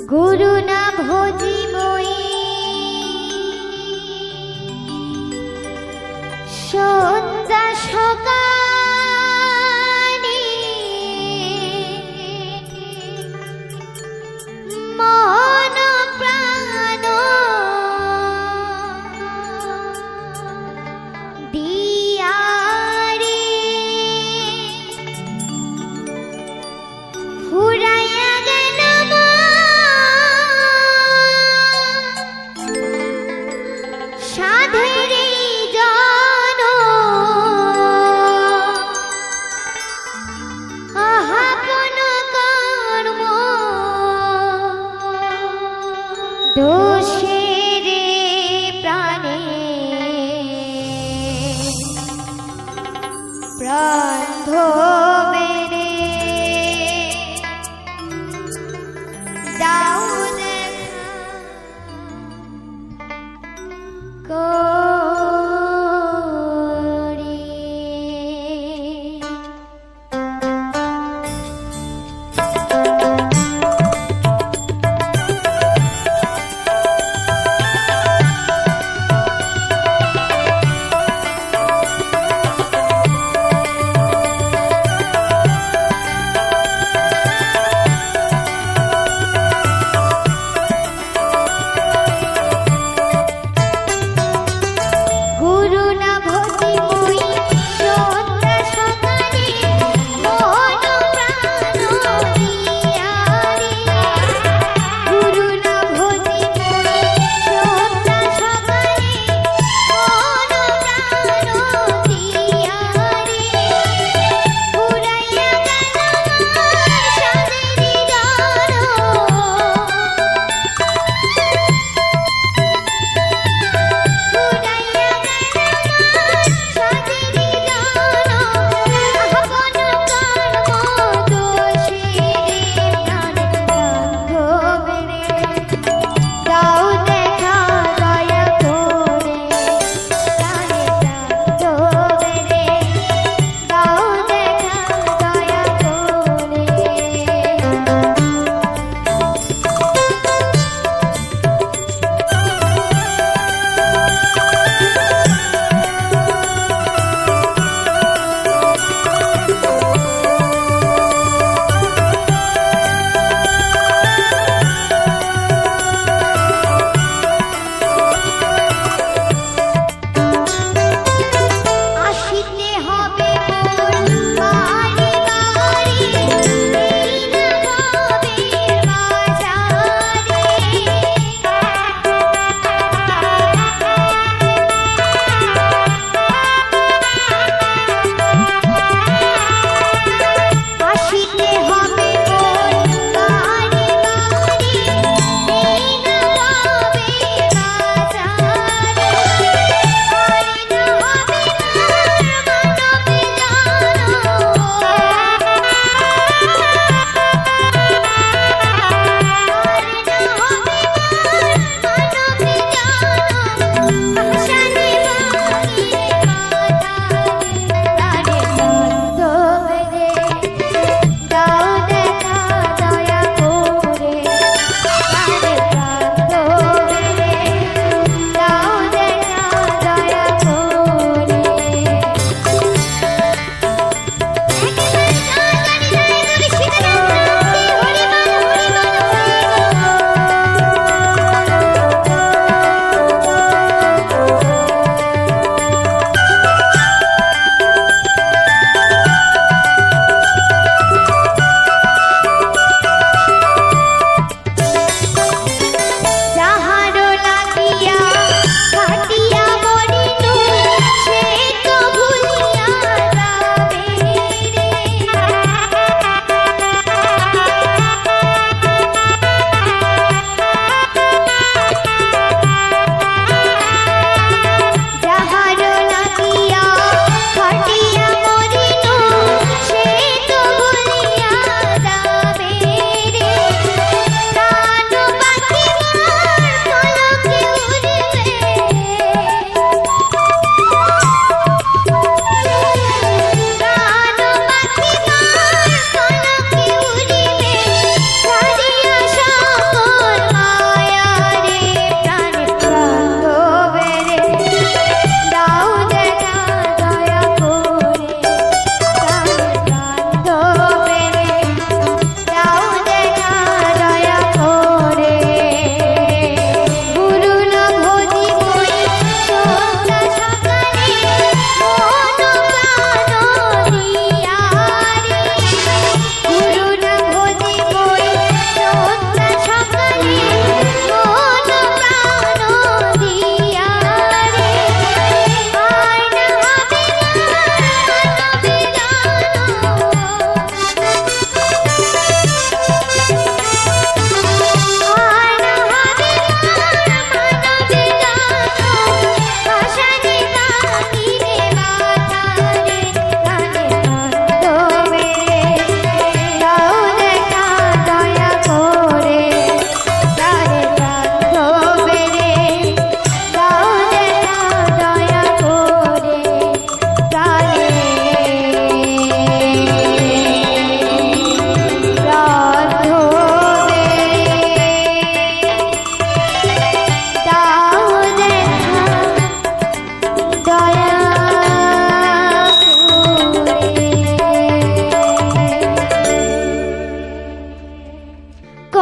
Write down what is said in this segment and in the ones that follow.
গুরু না ভজিবই সন্ধ্যা সকালে মন প্রাণ দিয়ারে ফুরাইয়া গেল সাধের জন আহাপন কর্ম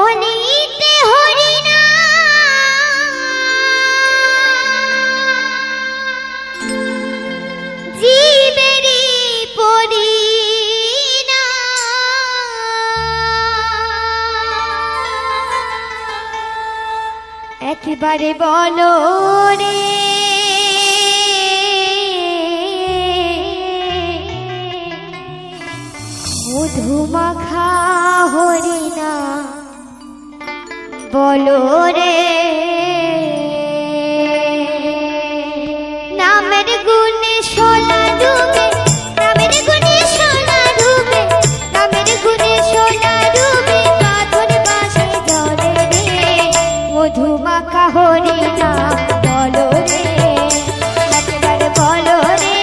বলিতে হরি জীবেরি পরি না একেবারে বলো রে মধুমাখা হরি না বলো রে নামের গুণে সোলা ডুবে নামের গুণে সোলা ডুবে নামের গুণে সোলা ডুবে কাঁধর বাসে জলে রে মধুমাখা হরি না বলো রে একেবারে বলো রে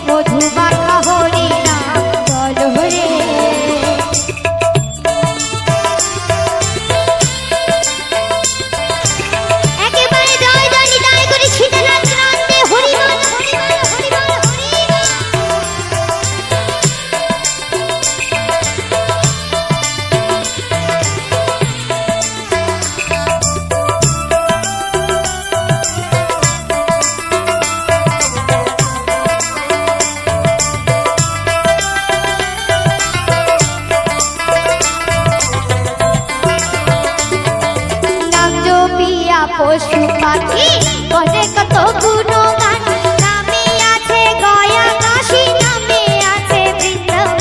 মধুমাখা হরি না বলো রে একেবারে জয় জয় নিতাই করে শীতলাল প্রান্তে হরি বল হরি বল হরি বল হরি বল নাম জপিয়া পশু পাখি করে কত গুণগান নামে আছে গয়া কাশী নামে আছে বৃন্দাবন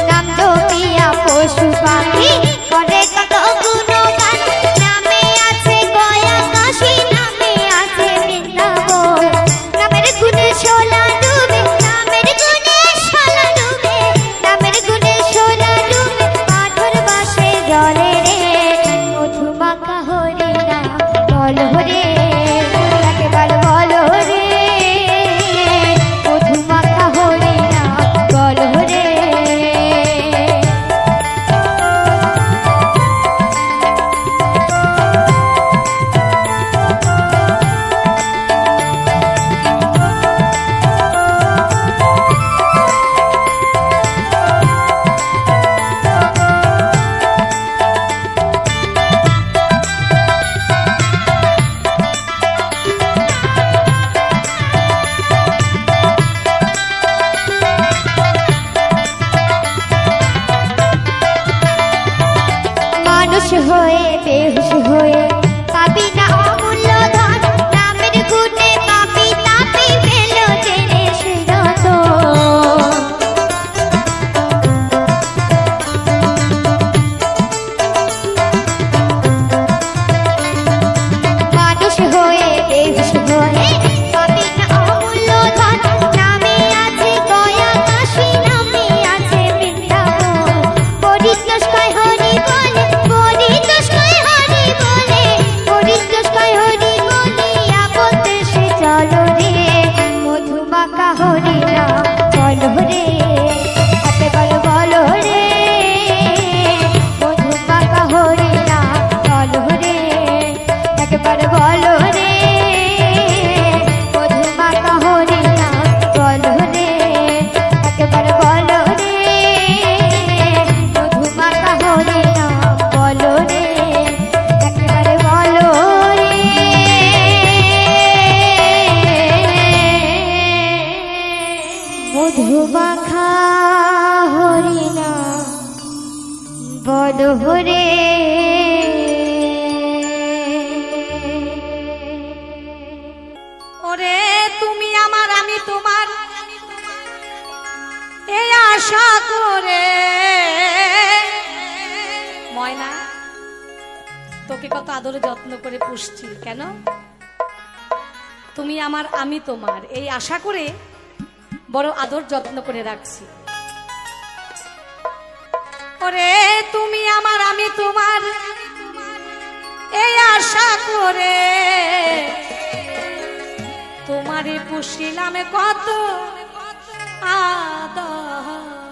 নাম জপিয়া পশু পাখি করে কত গুণগান নামে আছে গয়া কাশী নামে আছে বৃন্দাবন নামের গুণে সোলা ডুবে নামের গুণে সোলা ডুবে নামের গুণে সোলা ডুবে পাথর বাসে জলে রে মধুমাখা হরি না বলো রে একেবারে বলো রে মধুমাখা হরি না বলো রে মানুষ হয়ে বেহুশ হয়ে পাবি না অমূল্য ধন নামের গুণে পাপি তাপি পেল জেনে সুরত মানুষ হয়ে বেহুশ হয়ে পাবি না অমূল্য ধন নামে আছে গয়া কাশী নামে আছে বৃন্দাবন পরিতোষ কয় হরি বলে পরিতোষ কয় হরি বলে পরিতোষ কয় হরি বলে আপন দেশে চলো রে মধুমাখা হরি না চলো রে একেবারে বলো রে মধুমাখা হরি না চলো রে একেবারে বলো রে মধুমাখা হরি না বলো রে একেবারে বলো রে মধুমাখা হরি না বলো রে একেবারে বলো রে মধুমাখা হরি না বলো রে ওরে তুমি আমার আমি তোমার এই আশা করে ময়না তোকে কত আদরে যত্ন করে পুষছি কেন তুমি আমার আমি তোমার এই আশা করে বড় আদর যত্ন করে রাখছি ওরে তুমি আমার আমি তোমার এই আশা করে তোমারে পুষিলাম কত আদরে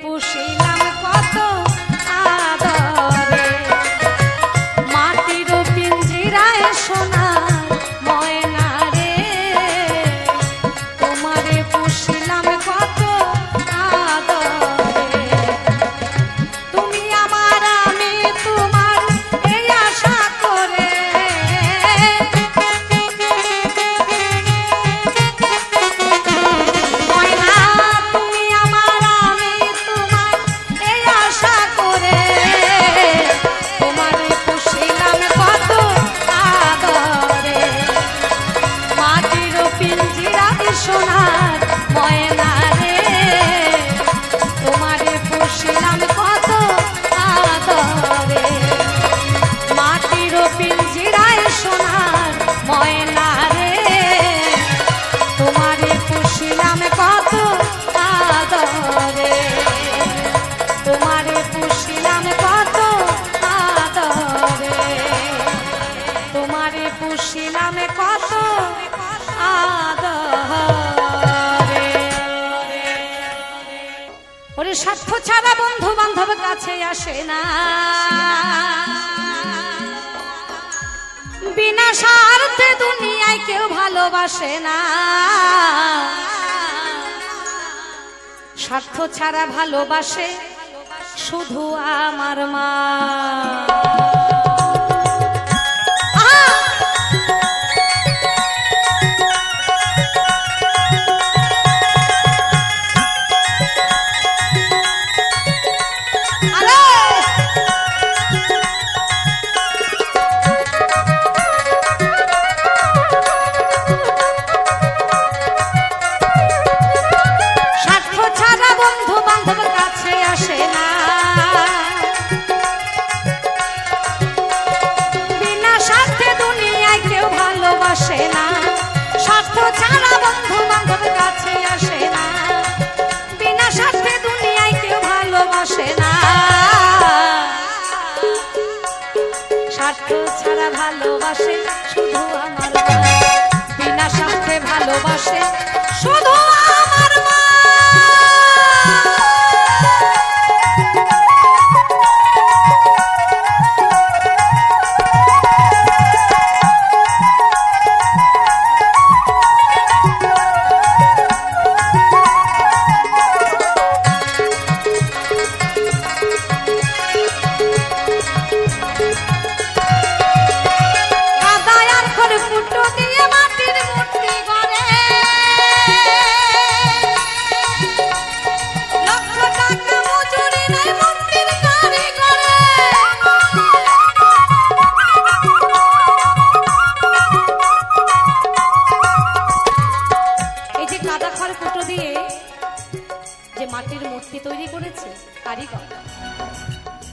পুষিলাম কত আদরে মাটির পিঞ্জিরায় সোনার ময়না রে তোমারে পুষিলাম কত আদরে সোনার ময়না রে তোমারে পুষিলাম কত আদরে মাটির পিঞ্জিরায় সোনার ময়না রে তোমারে পুষিলাম কত আদরে তোমারে পুষিলাম কত আদরে তোমারে পুষিলাম কত ওরে স্বার্থ ছাড়া বন্ধু বান্ধব কাছে আসে না বিনা স্বার্থে দুনিয়ায় কেউ ভালোবাসে না স্বার্থ ছাড়া ভালোবাসে শুধু আমার মা স্বার্থ ছাড়া ভালোবাসে শুধু আমার মা বিনা স্বার্থে ভালোবাসে শুধু আমার মা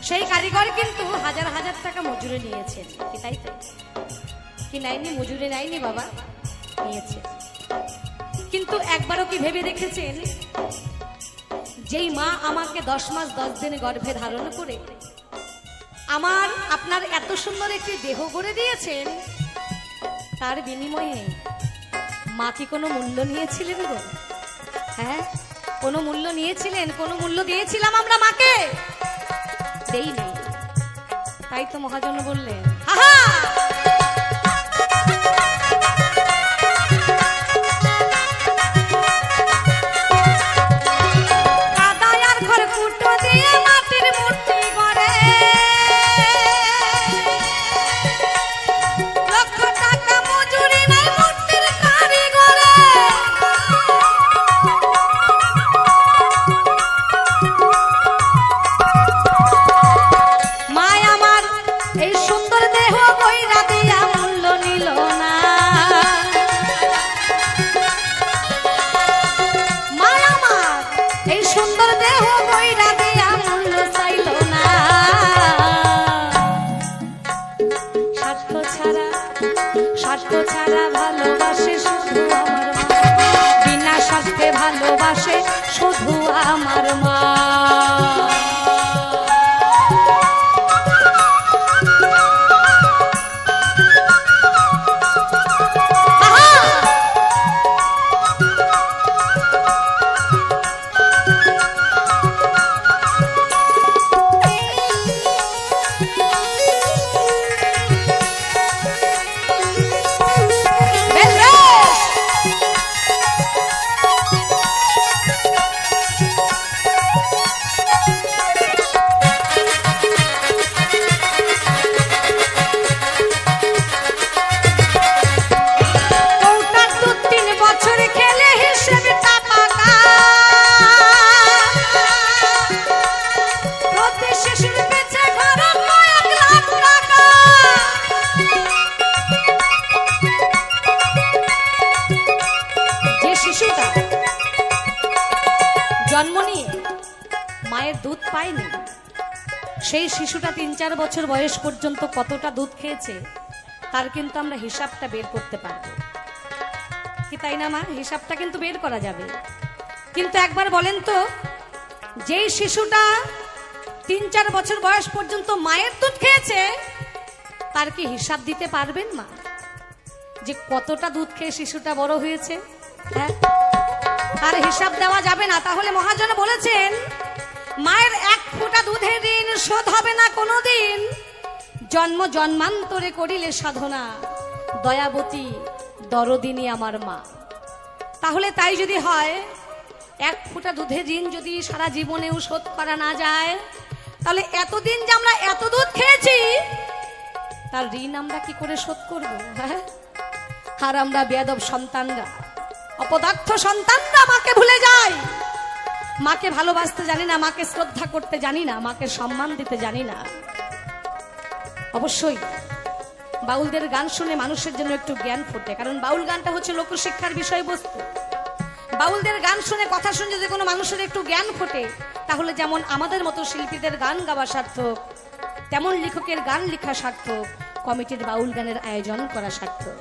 সেই কারিগর কিন্তু হাজার হাজার টাকা মজুরি নিয়েছেন কি তাই তো কি নাইনি মজুরি নাইনি বাবা নিয়েছে কিন্তু একবারও কি ভেবে দেখেছেন যেই মা আমাকে 10 মাস 10 দিন গর্ভে ধারণ করে আমার আপনার এত সুন্দর একটি দেহ গড়ে দিয়েছেন তার বিনিময়ে মা কি কোনো মূল্য নিয়েছিলেন গো হ্যাঁ কোনো মূল্য নিয়েছিলেন কোনো মূল্য দিয়েছিলাম আমরা মাকে দেইনি তাই তো মহাজন বললেন হাহা কাদায়ার ঘর ফুটো দিয়ে মাটির মূর্তি গড়ে ছাড়া ভালোবাসে শুধু আমার মা, বিনা স্বার্থে ভালোবাসে শুধু আমার মা। জন্ম নিয়ে মায়ের দুধ পায়নি, সেই শিশুটা ৩-৪ বছর বয়স পর্যন্ত কতটা দুধ খেয়েছে তার কিন্তু আমরা হিসাবটা বের করতে পারবো কি, তাই না মা? হিসাবটা কিন্তু বের করা যাবে। কিন্তু একবার বলেন তো, যেই শিশুটা ৩-৪ বছর বয়স পর্যন্ত মায়ের দুধ খেয়েছে তার কি হিসাব দিতে পারবেন মা, যে কতটা দুধ খেয়ে শিশুটা বড় হয়েছে? হ্যাঁ, তার হিসাব দেওয়া যাবে না। তাহলে মহাজন বলেছেন, মায়ের ১ ফোঁটা দুধের ঋণ শোধ হবে না কোনোদিন, জন্ম জন্মান্তরে করিলে সাধনা, দয়াবতী দরদিনী আমার মা। তাহলে তাই যদি হয়, ১ ফোঁটা দুধের ঋণ যদি সারা জীবনেও শোধ করা না যায়, তাহলে এতদিন যে আমরা এত দুধ খেয়েছি তার ঋণ আমরা কি করে শোধ করবো? হ্যাঁ, আর আমরা বেয়াদব সন্তানরা, অপদার্থ সন্তানরা মাকে ভুলে যায়, মাকে ভালোবাসতে জানি না, মাকে শ্রদ্ধা করতে জানি না, মাকে সম্মান দিতে জানি না। অবশ্যই বাউলদের গান শুনে মানুষের জন্য একটু জ্ঞান ফোটে, কারণ বাউল গানটা হচ্ছে লোকশিক্ষার বিষয়বস্তু। বাউলদের গান শুনে, কথা শুনে যদি কোনো মানুষের একটু জ্ঞান ফোটে, তাহলে যেমন আমাদের মতো শিল্পীদের গান গাওয়া সার্থক, তেমন লেখকের গান লেখা সার্থক, কমিটির বাউল গানের আয়োজন করা সার্থক।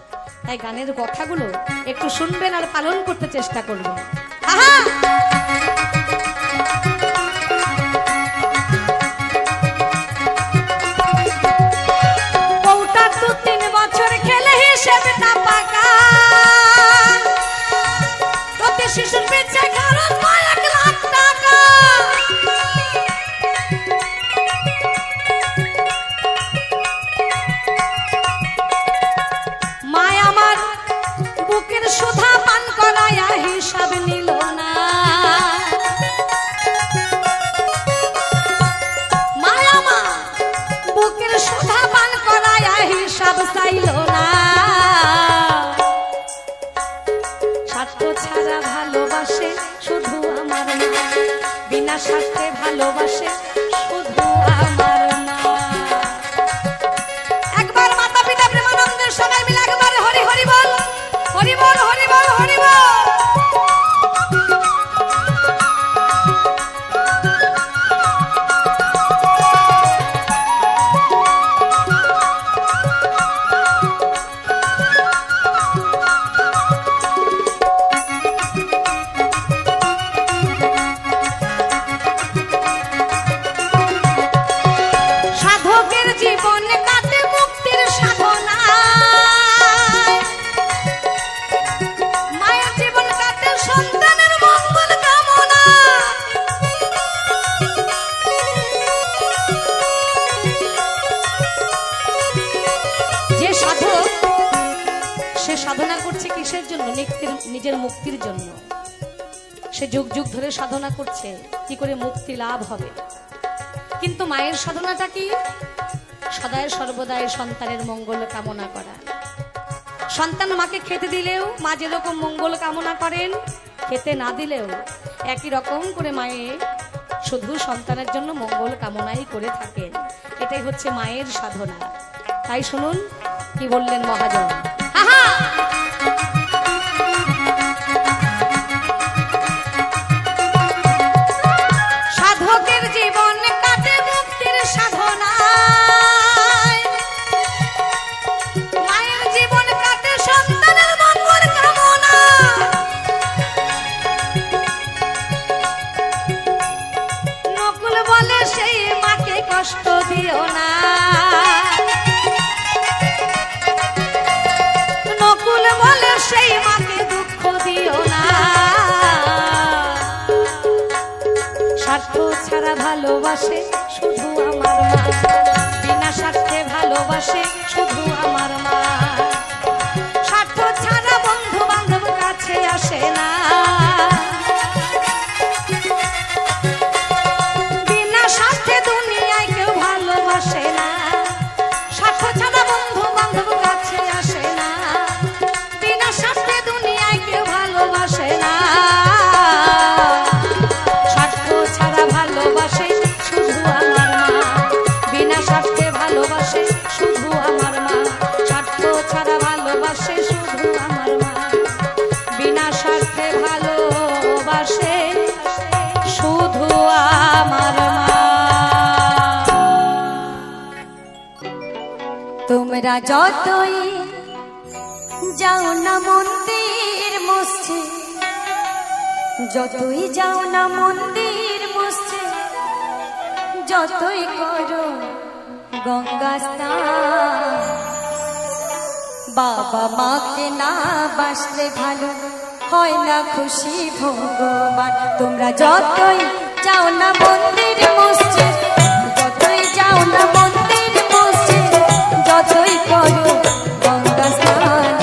তাই গানের কথাগুলো একটু শুনবেন আর পালন করতে চেষ্টা করবেন। আহা, বউটা 2-3 বছর খেলে হিসেবটা পাকা, প্রতি শিশুর পিছে খরচ 1 লাখ টাকা। মায় আমার বুকের সুধা পান করায়া হিসাব নিল না, মায় আমার বুকের সুধা পান করায়া হিসাব চাইল না। স্বার্থ ছাড়া ভালোবাসে শুধু আমার মা, বিনা স্বার্থে ভালোবাসে শুধু আমার মা। একবার মাতা পিতা প্রেমানন্দের সবাই মিলে একবার হরি হরি বল, হরি বল, হরি বল, হরি বল। সাধকের জীবন কাটে মুক্তির সাধনায়, মায়ের জীবন কাটে সন্তানের মঙ্গল কামনা। যে সাধক, সে সাধনা করছে কিসের জন্য? নিজের মুক্তির জন্য। সে যুগ যুগ ধরে সাধনা করছে কি করে মুক্তি লাভ হবে। কিন্তু মায়ের সাধনাটা কি? সদায় সর্বদাই সন্তানের মঙ্গল কামনা করা। সন্তান মাকে খেতে দিলেও মা যেরকম মঙ্গল কামনা করেন, খেতে না দিলেও একই রকম করে মায়ে শুধু সন্তানের জন্য মঙ্গল কামনাই করে থাকেন। এটাই হচ্ছে মায়ের সাধনা। তাই শুনুন কি বললেন মহাজন। আহা, সাধকের জীবন কাটে মুক্তির সাধনায়, ভালোবাসে শুধু আমার মা, বিনা স্বার্থে ভালোবাসে শুধু আমার মা। স্বার্থ ছাড়া বন্ধু বান্ধব কাছে আসে না, বিনা স্বার্থে দুনিয়ায় কেউ ভালোবাসে না। স্বার্থ ছাড়া বন্ধু বান্ধব কাছে আসে না, বিনা স্বার্থে দুনিয়ায় কেউ ভালোবাসে না। স্বার্থ ছাড়া ভালোবাসে শুধু আমার মা, বিনা স্বার্থে ভালোবাসে শুধু আমার মা। স্বার্থ ছাড়া ভালোবাসে শুধু আমার মা, বিনা স্বার্থে ভালোবাসে শুধু আমার মা। তোমরা যতই যাও না মন্দির মসজিদ, যতই যাও না মন্দির মসজিদ, যতই করো গঙ্গা স্নান, বাবা মাকে না বাসলে ভালো হয় না খুশি ভগবান। তোমরা যতই যাও না মন্দির মসজিদ, যতই যাও না মন্দির মসজিদ, যতই করো গঙ্গা স্নান,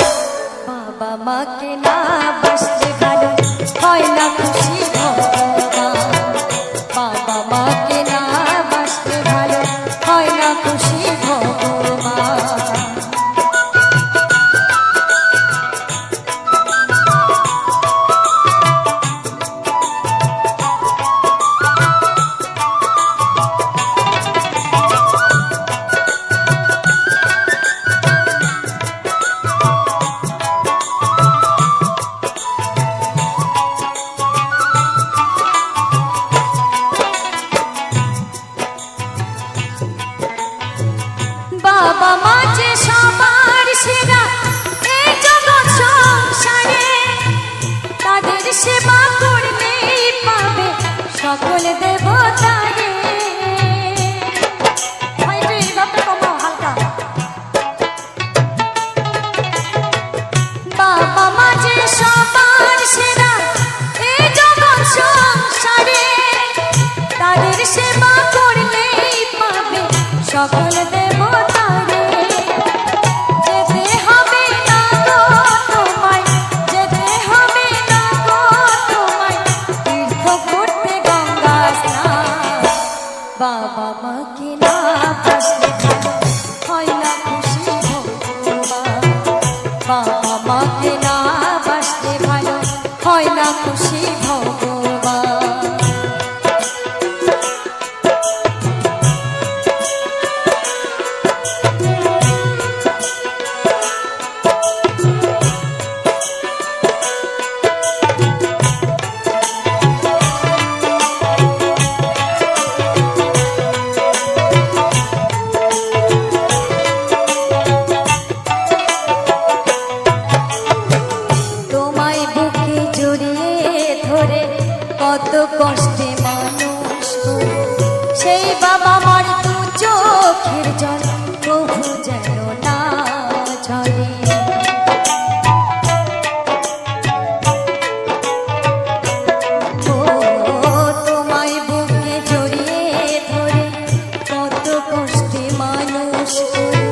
বাবা মাকে না বাসলে ভালো হয় না খুশি ভগবান। বাবা মাকে না বাসলে ভালো হয় না খুশি ভগবান। বাবা মা যে সবার সেরা এই জগৎ সংসারে, তাদের সেবা করলেই পাবে সকল দেবতারে। বাবা মা যে সবার সেরা এই জগৎ সংসারে, তাদের সেবা করলেই পাবে সকল দেবতারে। যেতে হবে না গো তোমায়, যেতে হবে না গো তোমায় তীর্থ করতে গঙ্গা স্নান, বাবা মাকে না বাসলে ভালো হয় না খুশি ভগবান। বাবা মাকে না বাসলে ভালো হয় না খুশি ভগবান। তোমায় বুকে জড়িয়ে ধরে কত কষ্টে মানুষ গড়ে, সেই বাবা মার দু চোখের জল প্রভু যেন না ঝরে। ও তোমায় বুকে জড়িয়ে ধরে কত কষ্টে মানুষ গড়ে,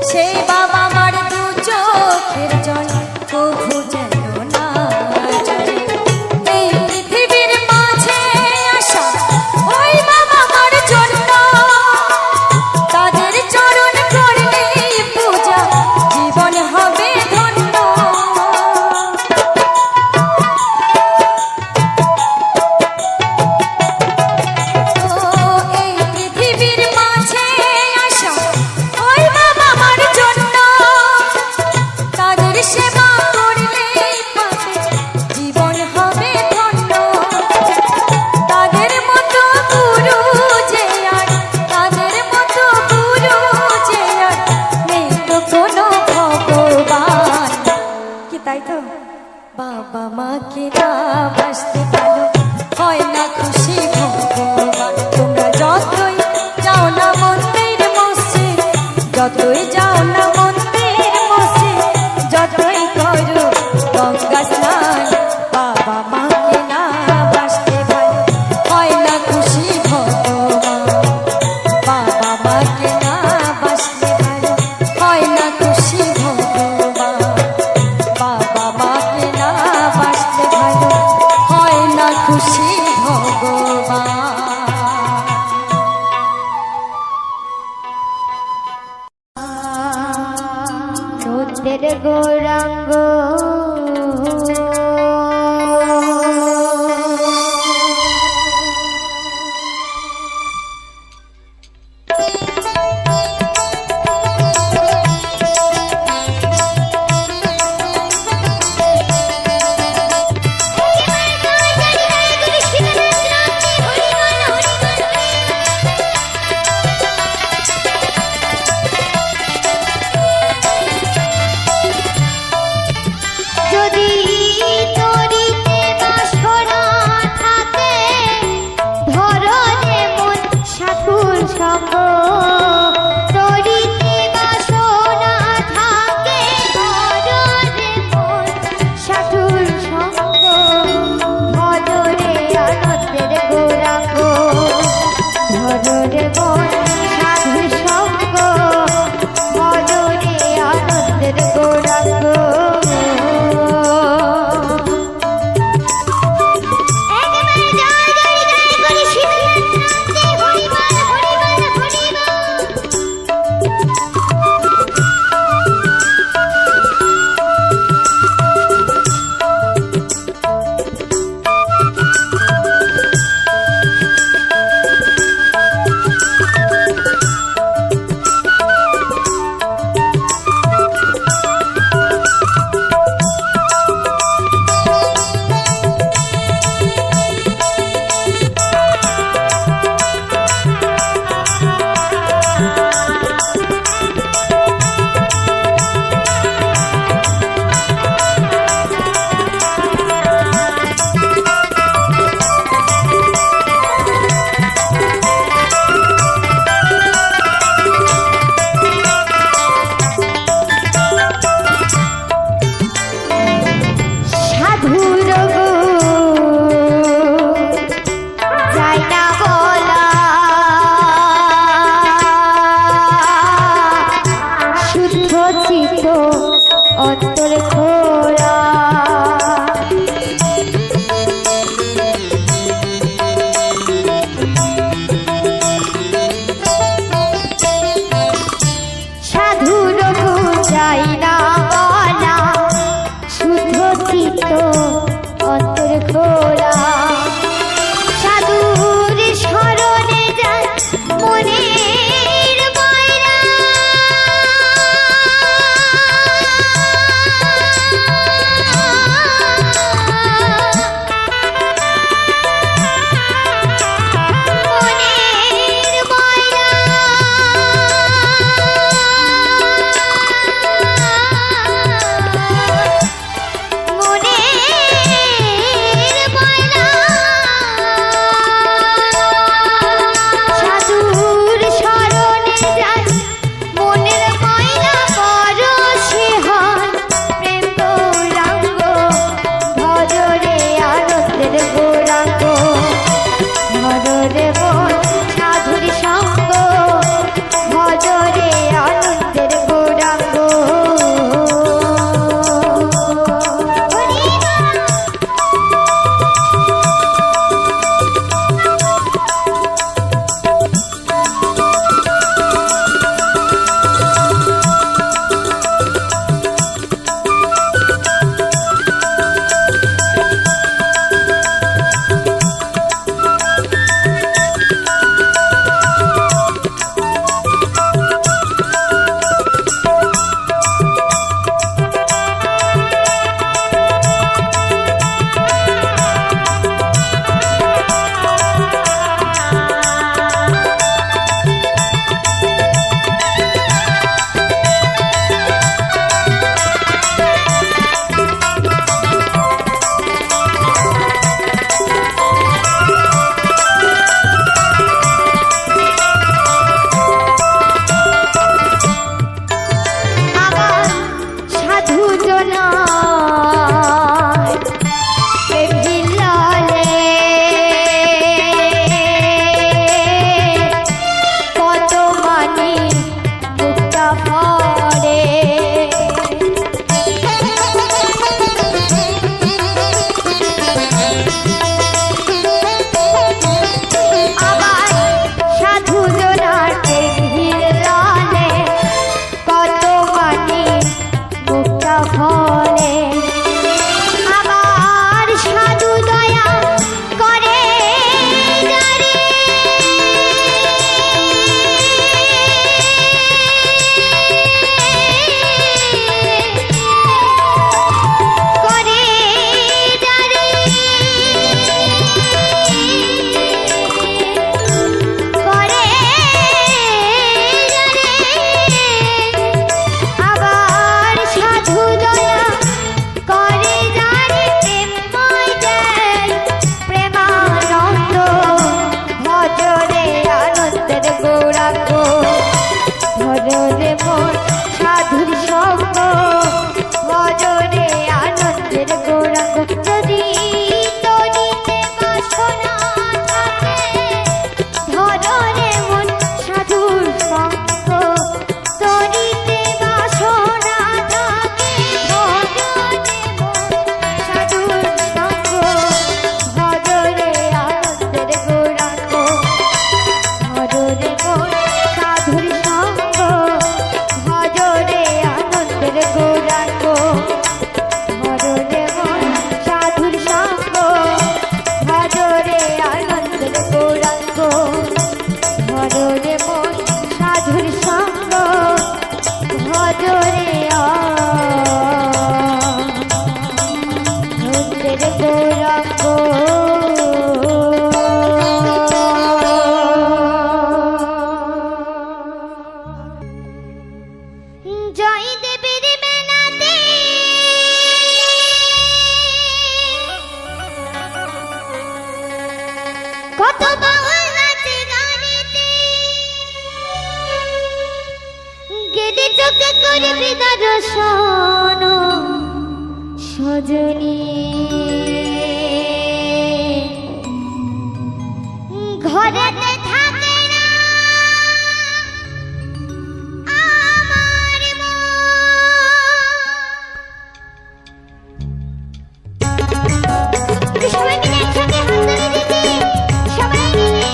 সেই বাবা মার দু চোখের জল প্রভু যেন না ঝরে। এই পৃথিবীর মাঝে আসা ওই বাবা মার জন্য, তাদের চরণ করলেই পূজা জীবন হবে ধন্য। ও এই পৃথিবীর মাঝে আসা ওই বাবা মার জন্য, তাদের সেবা করলেই পাবে জীবন হবে ধন্য। তাদের মতো গুরু যে আর, তাদের মতো গুরু যে আর নেই তো কোনো ভগবান। কি তাই তো? বাবা মাকে না বাসতে ভালো হয় না খুশি ভগবান। তোমরা যতই যাও না মন্দির মসজিদ, যতই যাও না মন্দির মসজিদ, যতই করো গঙ্গা স্নান, বাবা মাকে না বাসতে ভালো হয় না খুশি ভগবান। মদের গৌরাঙ্গ মন সাধুর সঙ্গ ভজরে আনন্দের গৌরাঙ্গ যদি তরিতে বাসনা থাকে ধরে মন সাধুর সঙ্গ তরিতে বাসনা থাকে ভজরে মন সাধুর সঙ্গ ভজরে আনন্দের গৌরাঙ্গ ভজরে মন সাধুর সঙ্গ ভজরে আনন্দের গৌরাঙ্গ ভজরে মন সাধুর সঙ্গ ভজরে আনন্দের গৌরাঙ্গ ভজরে মন সাধুর সঙ্গ ভজরে আনন্দের গৌরাঙ্গ জয় দেবীর মেলাতে কত বাউল নাচে গানেতে গেলে চোখে করবি দর্শন সজনী ঘরেতে থাকে না আমার মন। একটু সবাই মিলে একসাথে হাততালি দিতে, সবাই মিলে।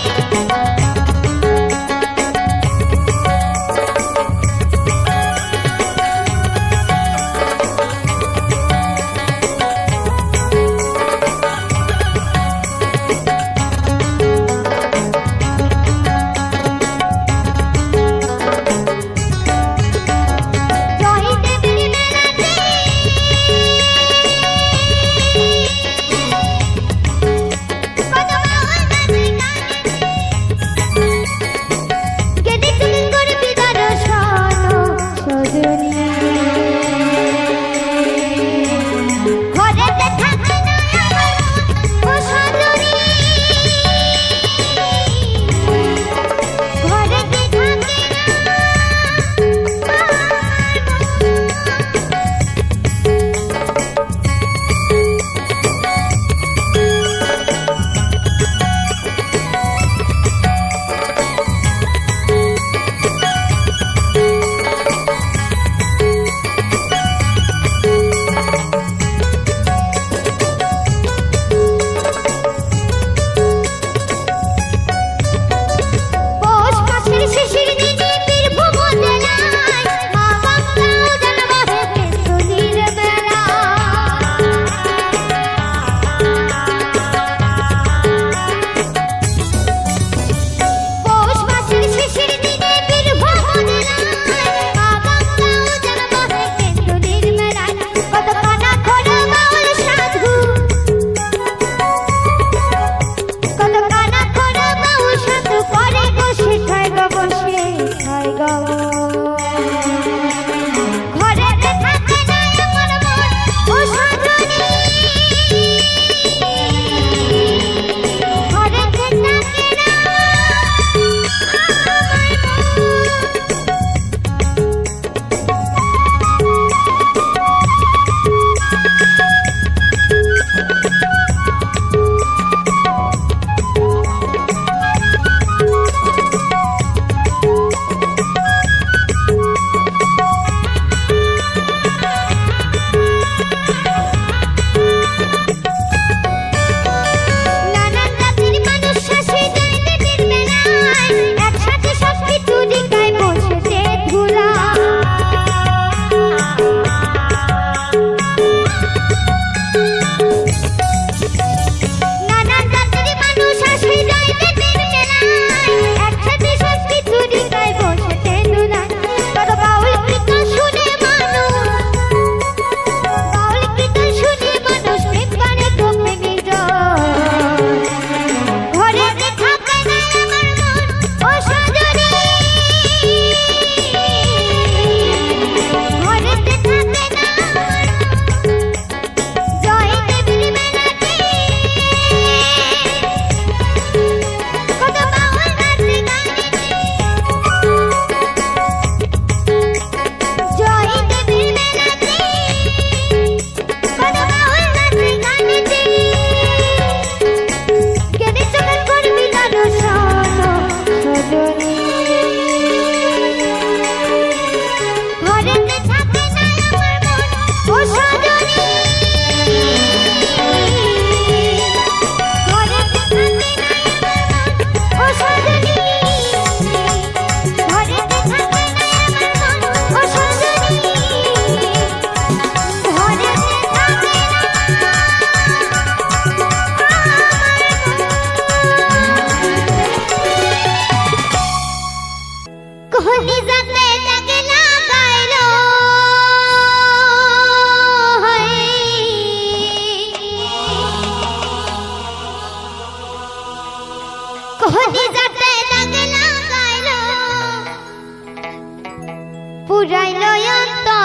পুরাইল অন্তর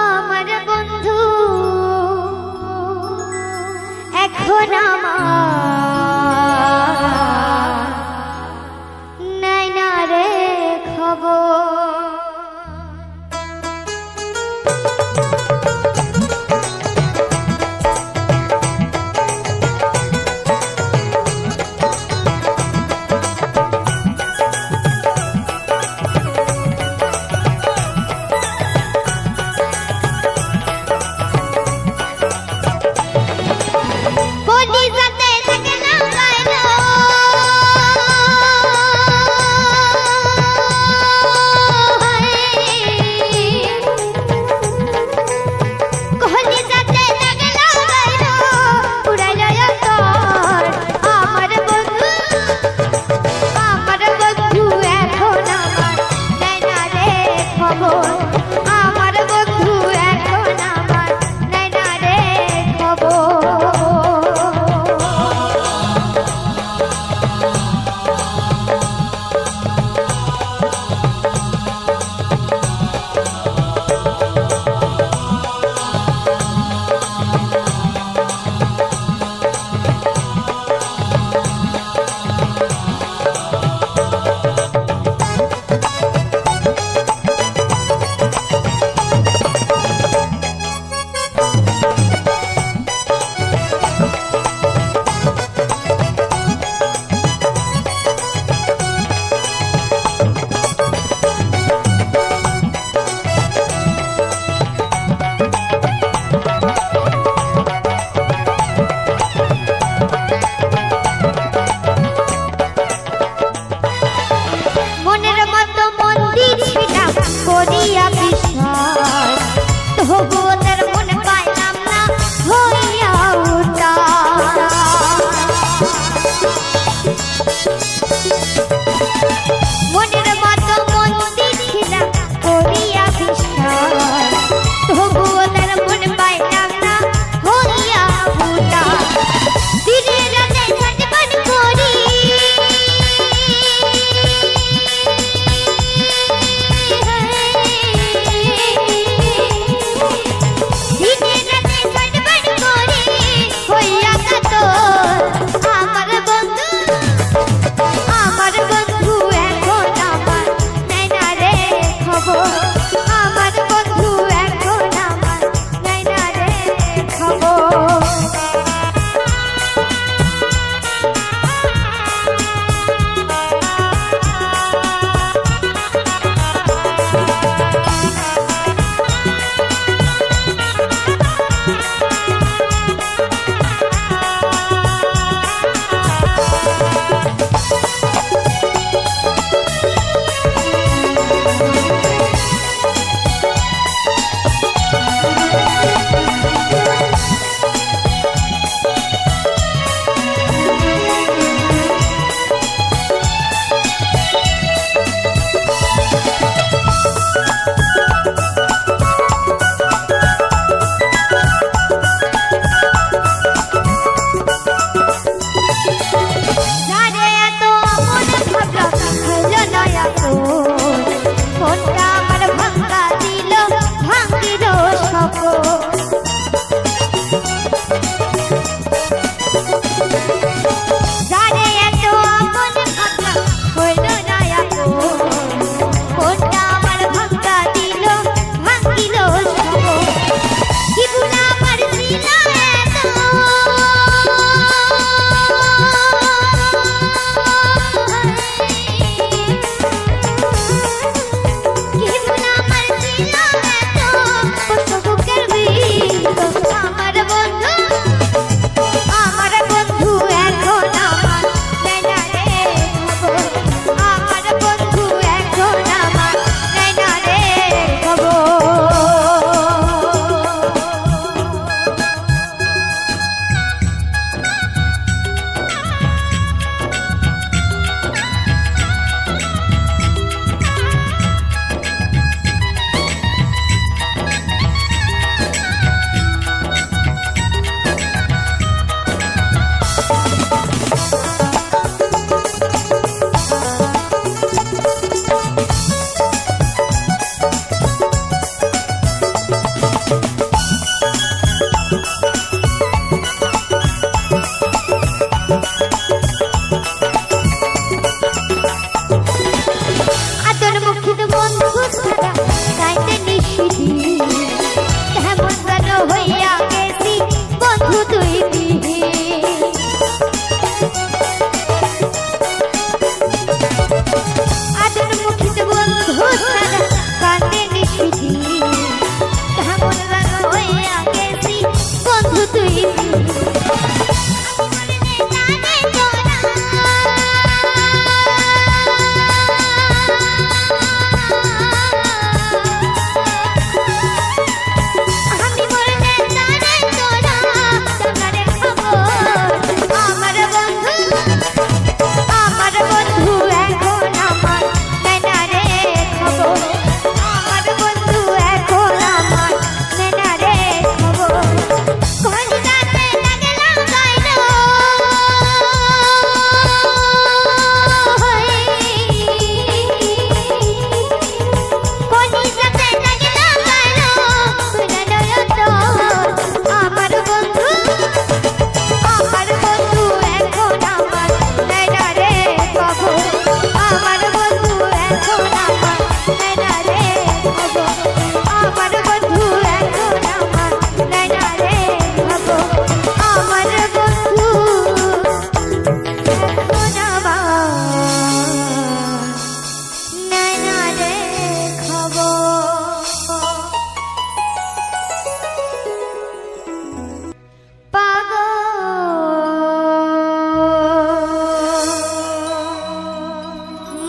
আমার বন্ধু এখন আমার নাই না রে খবর। কলিজাতে থাকে না গাইলো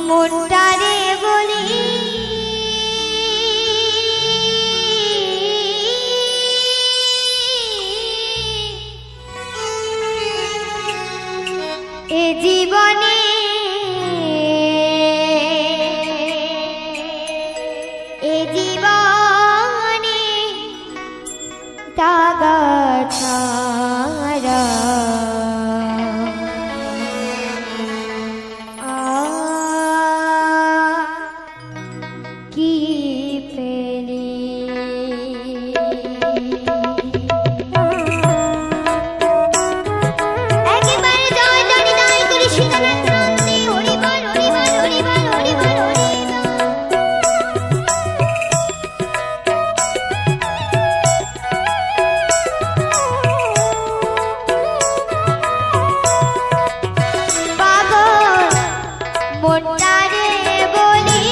মনটারে বলি এ জীবনে দাগা ছাড়া কি পেলি একেবারে জয় জয় জয় করি সীতানাথ নন্দে হরি বল হরি বল হরি বল হরি বল হরি মনটারে বলি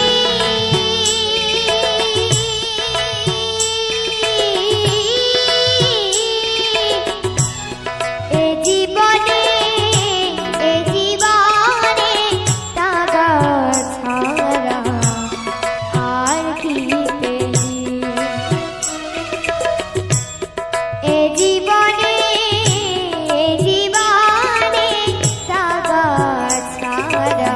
এ জীবনে দাগা ছাড়া আর কি পেলি এ জীবনে দাগা ছাড়া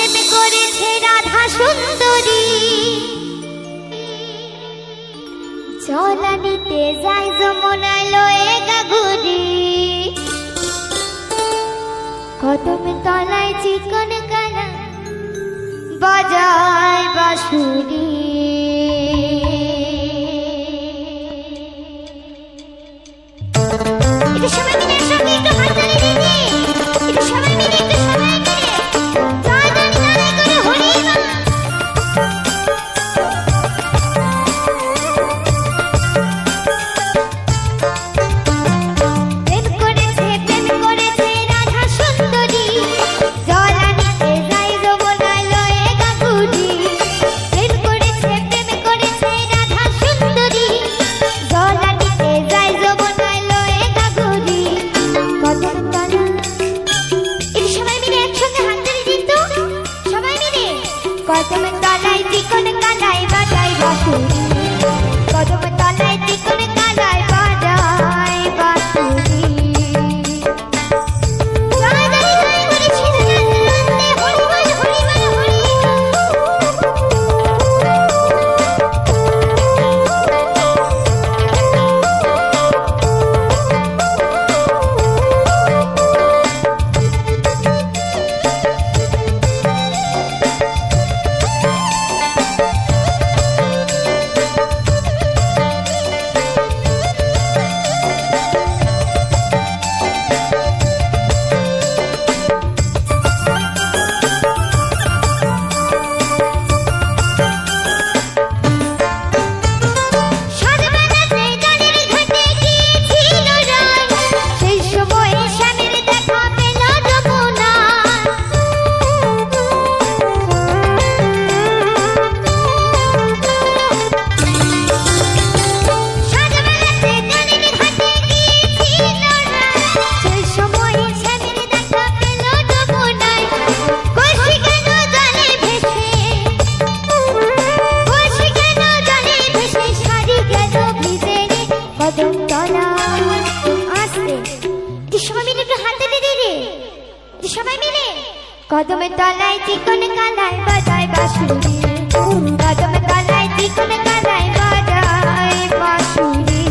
প্রেম করেছে রাধা সুন্দরী জলা নিতে যায় যমুনায় লয়ে গাগুরি কদম তলায় চিকন কালা বাজায় বাঁশুরি একটু সবাই মিলে একসঙ্গে একটু হাততালি দিতে একটু সবাই মিলে একটু সবাই মিলে জয় দানি দানি করে হরি মা প্রেম করেছে রাধা সুন্দরী জলা নিতে যায় যমুনায় লয়ে গাগুরি প্রেম করেছে রাধা সুন্দরী জলা নিতে যায় যমুনায় লয়ে গাগুরি কদম তলা এই সবাই মিলে একসঙ্গে হাততালি দিন তো সবাই মিলে কদম তলায় চিকন কালায় বাজায় বাঁশুরি কদম তলায় চিকন কালায় বাজায় বাঁশুরি জয় দানি দানি হরি ছেলে নাচতে হরি বল হরি বল হরি সাজবানাতে গানের ঘাটে গিয়েছিল রায় সেই সময় স্বামীর দেখা পেল যমুনা সাজবানাতে গানের ঘাটে গিয়েছিল রায় সেই সময় স্বামীর দেখা পেল যমুনায় কলসি কেন জলে ভেসে কলসি কেন জলে ভেসে শাড়ি কেন ভিজে রে কদম তলা আসতে সবাই মিলে একটু হাতে দিদি রে সবাই মিলে কদম তলায় চিকন কালায় বাজায় বাঁশুরি কদম তলায় চিকন কালায় বাজায় বাঁশুরি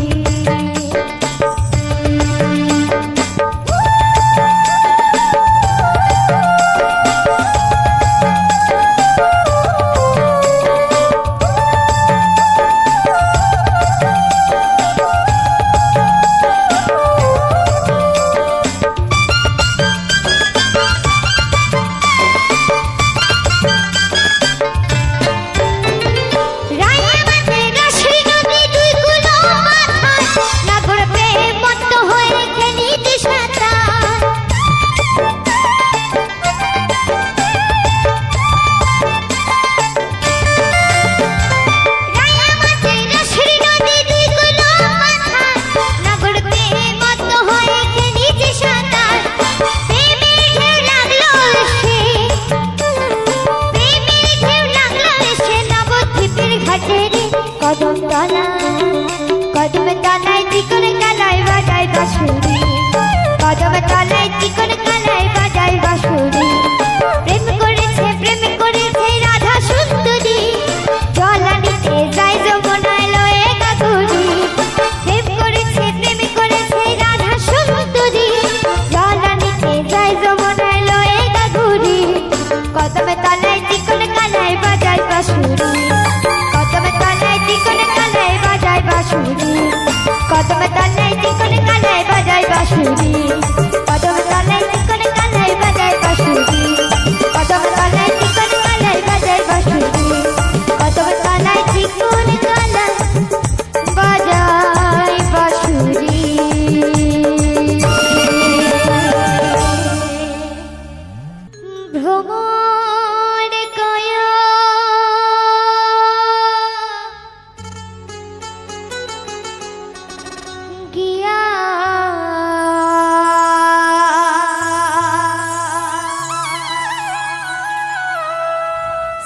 রায়া মাঝে রাশি নদী দুই কুলো মাথায় নাগর প্রেম মত্ত হয়ে খেলিতে সাঁতার রায়া মাঝে রাশি নদী দুই কুলো মাথায় নাগর প্রেম মত্ত হয়ে খেলিতে সাঁতার প্রেমের ঢেউ লাগলো সে প্রেমের ঢেউ লাগলো সে নবদ্বীপের ঘাটে রে কদম তলায় চিকন কালায় বাজায় বাঁশুরি কদম তলায় চিকন কালায় বাজায় বাঁশুরি প্রেম করেছে রাধা সুন্দরী জলা নিতে যায় যমুনায় লয়ে গাগুরি প্রেম করেছে রাধা সুন্দরী জলা নিতে যায় যমুনায় লয়ে গাগুরি কদম তলায় চিকন কালায় বাজায় বাঁশুরি কদম তলায় চিকন কালায় বাজায় বাঁশুরি কদম তলায় চিকন কালায় বাজায় বাঁশুরি কদম তলায় চিকন কালায় বাজায় বাঁশুরি কদম তলায় চিকন কালায় বাজায় বাঁশুরি কদম তলায় চিকন কালায় বাজায় বাঁশুরি ভ্রমণ কয়া গিয়া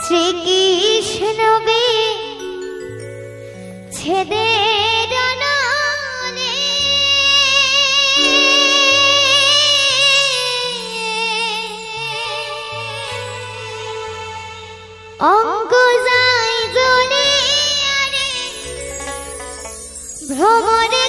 শ্রীকৃষ্ণ বে ছেদের নালে অঙ্গ যায় জ্বলে আরে ভ্রমরে